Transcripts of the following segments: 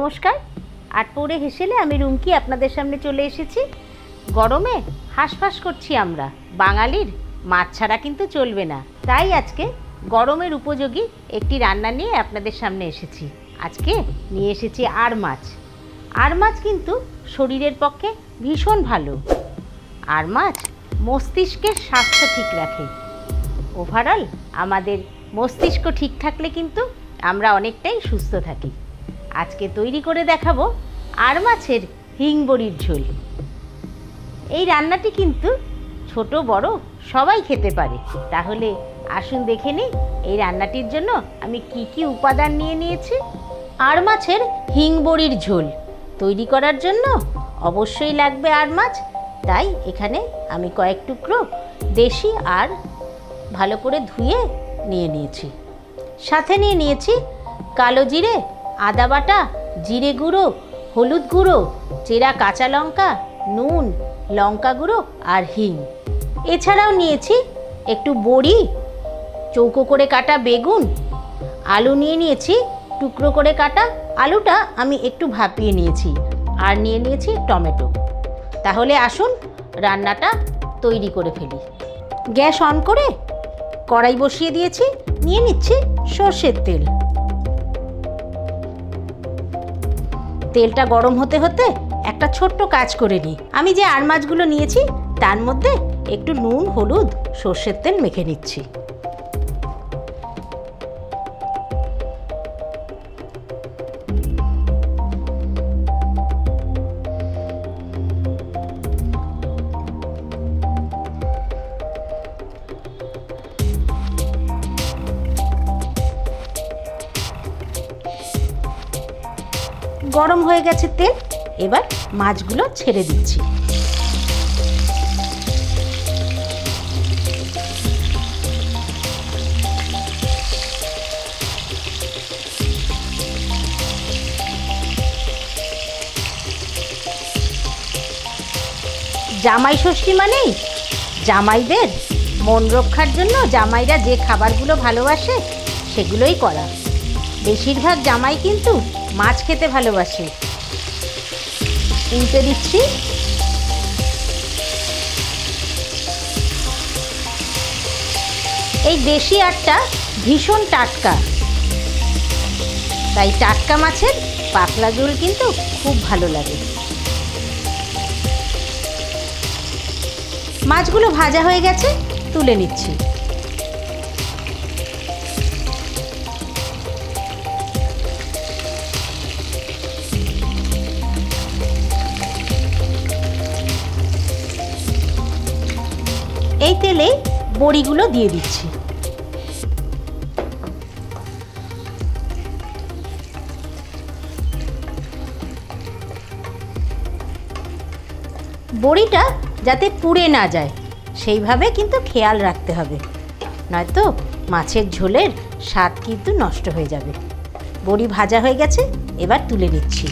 নমস্কার। আটপৌরে হেসেলে আমি রুমকি আপনাদের সামনে চলে এসেছি। গরমে হাঁসফাঁস করছি আমরা, বাঙালির মাছ ছাড়া কিন্তু চলবে না। তাই আজকে গরমের উপযোগী একটি রান্না নিয়ে আপনাদের সামনে এসেছি। আজকে নিয়ে এসেছি আর মাছ। আর মাছ কিন্তু শরীরের পক্ষে ভীষণ ভালো। আর মাছ মস্তিষ্কের স্বাস্থ্য ঠিক রাখে। ওভারঅল আমাদের মস্তিষ্ক ঠিক থাকলে কিন্তু আমরা অনেকটাই সুস্থ থাকি। আজকে তৈরি করে দেখাবো আর মাছের হিং বড়ির ঝোল। এই রান্নাটি কিন্তু ছোট বড় সবাই খেতে পারে। তাহলে আসুন দেখে নিই এই রান্নাটির জন্য আমি কি কি উপাদান নিয়ে নিয়েছি। আর মাছের হিং বড়ির ঝোল তৈরি করার জন্য অবশ্যই লাগবে আর মাছ। তাই এখানে আমি কয়েক টুকরো দেশি আর ভালো করে ধুয়ে নিয়ে নিয়েছি। সাথে নিয়ে নিয়েছি কালো জিরে, আদা বাটা, জিরে গুঁড়ো, হলুদ গুঁড়ো, চেরা কাঁচা লঙ্কা, নুন, লঙ্কা গুঁড়ো আর হিং। এছাড়াও নিয়েছি একটু বড়ি, চৌকো করে কাটা বেগুন, আলু নিয়ে নিয়েছি টুকরো করে কাটা। আলুটা আমি একটু ভাপিয়ে নিয়েছি। আর নিয়ে নিয়েছি টমেটো। তাহলে আসুন রান্নাটা তৈরি করে ফেলি। গ্যাস অন করে কড়াই বসিয়ে দিয়েছি। নিয়ে নিচ্ছি সর্ষের তেল। তেলটা গরম হতে হতে একটা ছোট্ট কাজ করে নিই। আমি যে আর মাছগুলো নিয়েছি তার মধ্যে একটু নুন, হলুদ, সর্ষের তেল মেখে নিচ্ছি। গরম হয়ে গেছে তেল, এবার মাছগুলো ছেড়ে দিচ্ছি। জামাই ষষ্ঠী মানেই জামাইদের মন রক্ষার জন্য জামাইরা যে খাবারগুলো ভালোবাসে সেগুলোই করা। বেশিরভাগ জামাই কিন্তু মাছ খেতে ভালোবাসে। উল্টে দিচ্ছি। এই দেশি আটটা ভীষণ টাটকা, তাই টাটকা মাছের পাতলা ঝোল কিন্তু খুব ভালো লাগে। মাছগুলো ভাজা হয়ে গেছে, তুলে নিচ্ছি। এই তেলে বড়িগুলো দিয়ে দিচ্ছি। বড়িটা যাতে পুড়ে না যায় সেইভাবে কিন্তু খেয়াল রাখতে হবে, নয়তো মাছের ঝোলের স্বাদ কিন্তু নষ্ট হয়ে যাবে। বড়ি ভাজা হয়ে গেছে, এবার তুলে নিচ্ছি।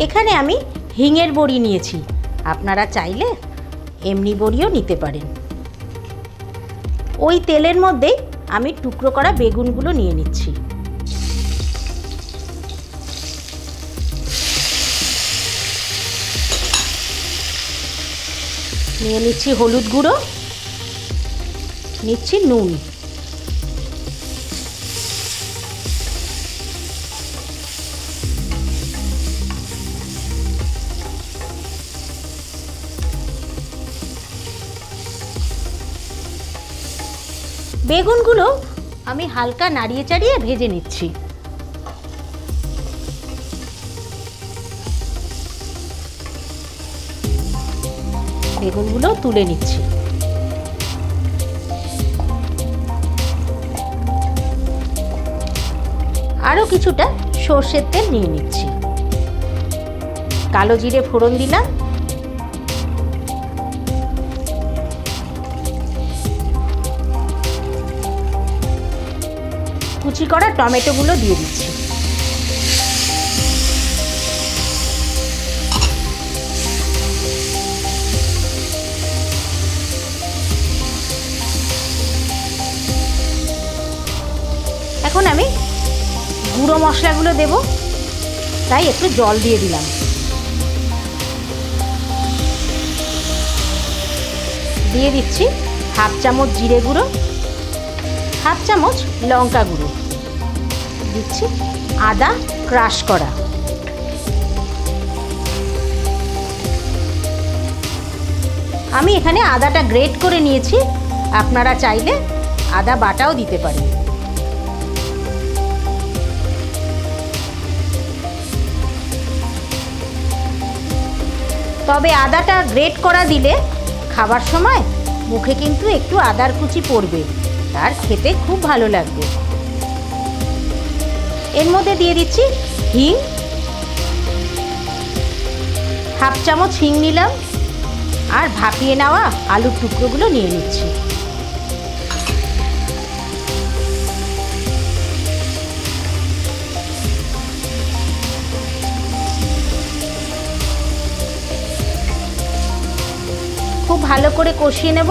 এখানে আমি হিঙের বড়ি নিয়েছি, আপনারা চাইলে এমনি বড়িও নিতে পারেন। ওই তেলের মধ্যে আমি টুকরো করা বেগুনগুলো নিয়ে নিচ্ছি। নিয়ে নিচ্ছি হলুদ গুঁড়ো, নিচ্ছি নুন। বেগুনগুলো আমি হালকা নাড়িয়ে চাড়িয়ে ভেজে নিচ্ছি। বেগুনগুলো তুলে নিচ্ছি। আরও কিছুটা সর্ষের তেল নিয়ে নিচ্ছি। কালো জিরে ফোড়ন দিলাম। কুচি করা টমেটোগুলো দিয়ে দিচ্ছি। এখন আমি গুঁড়ো মশলাগুলো দেব, তাই একটু জল দিয়ে দিলাম। দিয়ে দিচ্ছি হাফ চামচ জিরে গুঁড়ো, হাফ চামচ লঙ্কা গুঁড়ো, দিচ্ছি আদা ক্রাশ করা, আমি এখানে আদাটা গ্রেট করে নিয়েছি, আপনারা চাইলে আদা বাটাও দিতে পারেন। তবে আদাটা গ্রেট করা দিলে খাবার সময় মুখে কিন্তু একটু আদার কুচি পড়বে, তার খেতে খুব ভালো লাগবে। এর মধ্যে দিয়ে দিচ্ছি হিং, হাফ চামচ হিং নিলাম, আর ভাপিয়ে নেওয়া আলুর টুকরোগুলো নিয়ে নিচ্ছি। খুব ভালো করে কষিয়ে নেব।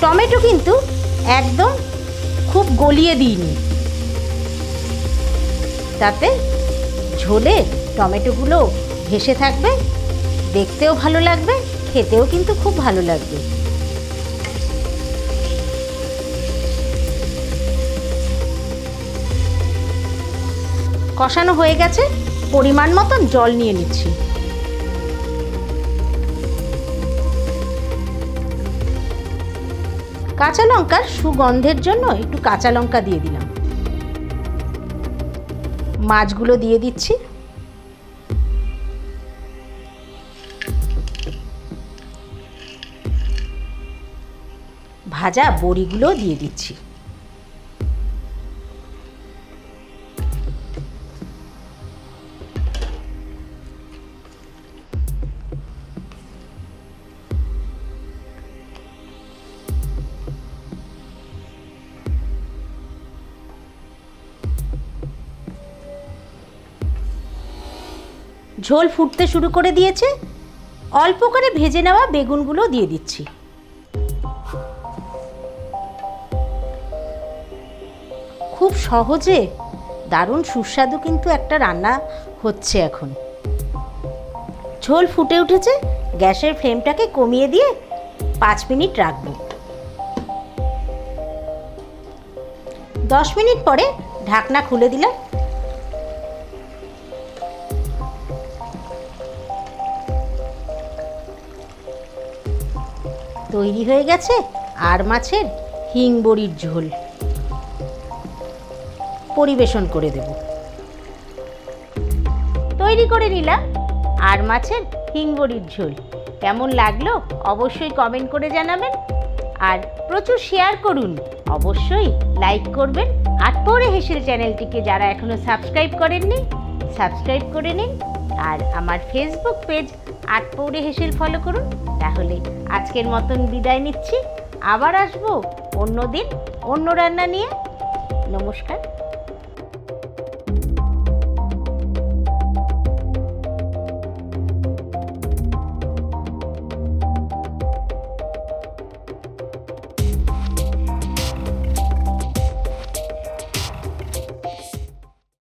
টমেটো কিন্তু একদম খুব গলিয়ে দিইনি, তাতে ঝোলে টমেটোগুলো ভেসে থাকবে, দেখতেও ভালো লাগবে, খেতেও কিন্তু খুব ভালো লাগবে। কষানো হয়ে গেছে, পরিমাণ মতন জল নিয়ে নিচ্ছি। কাঁচা লঙ্কার সুগন্ধের জন্য একটু কাঁচা লঙ্কা দিয়ে দিলাম। মাছগুলো দিয়ে দিচ্ছি। ভাজা বড়িগুলো দিয়ে দিচ্ছি। ঝোল ফুটতে শুরু করে দিয়েছে, অল্প করে ভেজে নেওয়া বেগুনগুলো দিয়ে দিচ্ছি। খুব সহজে দারুণ সুস্বাদু কিন্তু একটা রান্না হচ্ছে এখন। ঝোল ফুটে উঠেছে, গ্যাসের ফ্লেমটাকে কমিয়ে দিয়ে 5 মিনিট রাখবো। 10 মিনিট পরে ঢাকনা খুলে দিলাম। তৈরি হয়ে গেছে আর মাছের হিং বড়ির ঝোল। পরিবেশন করে দেব। তৈরি করে নিলাম আর মাছের হিং বড়ির ঝোল। কেমন লাগলো অবশ্যই কমেন্ট করে জানাবেন, আর প্রচুর শেয়ার করুন, অবশ্যই লাইক করবেন। আটপৌরে হেসেল চ্যানেলটিকে যারা এখনো সাবস্ক্রাইব করেননি সাবস্ক্রাইব করে নিন, আর আমার ফেসবুক পেজ আটপৌরে হেসেল ফলো করুন। তাহলে আজকের মতন বিদায় নিচ্ছি, আবার আসবো অন্য দিন অন্য রান্না নিয়ে। নমস্কার।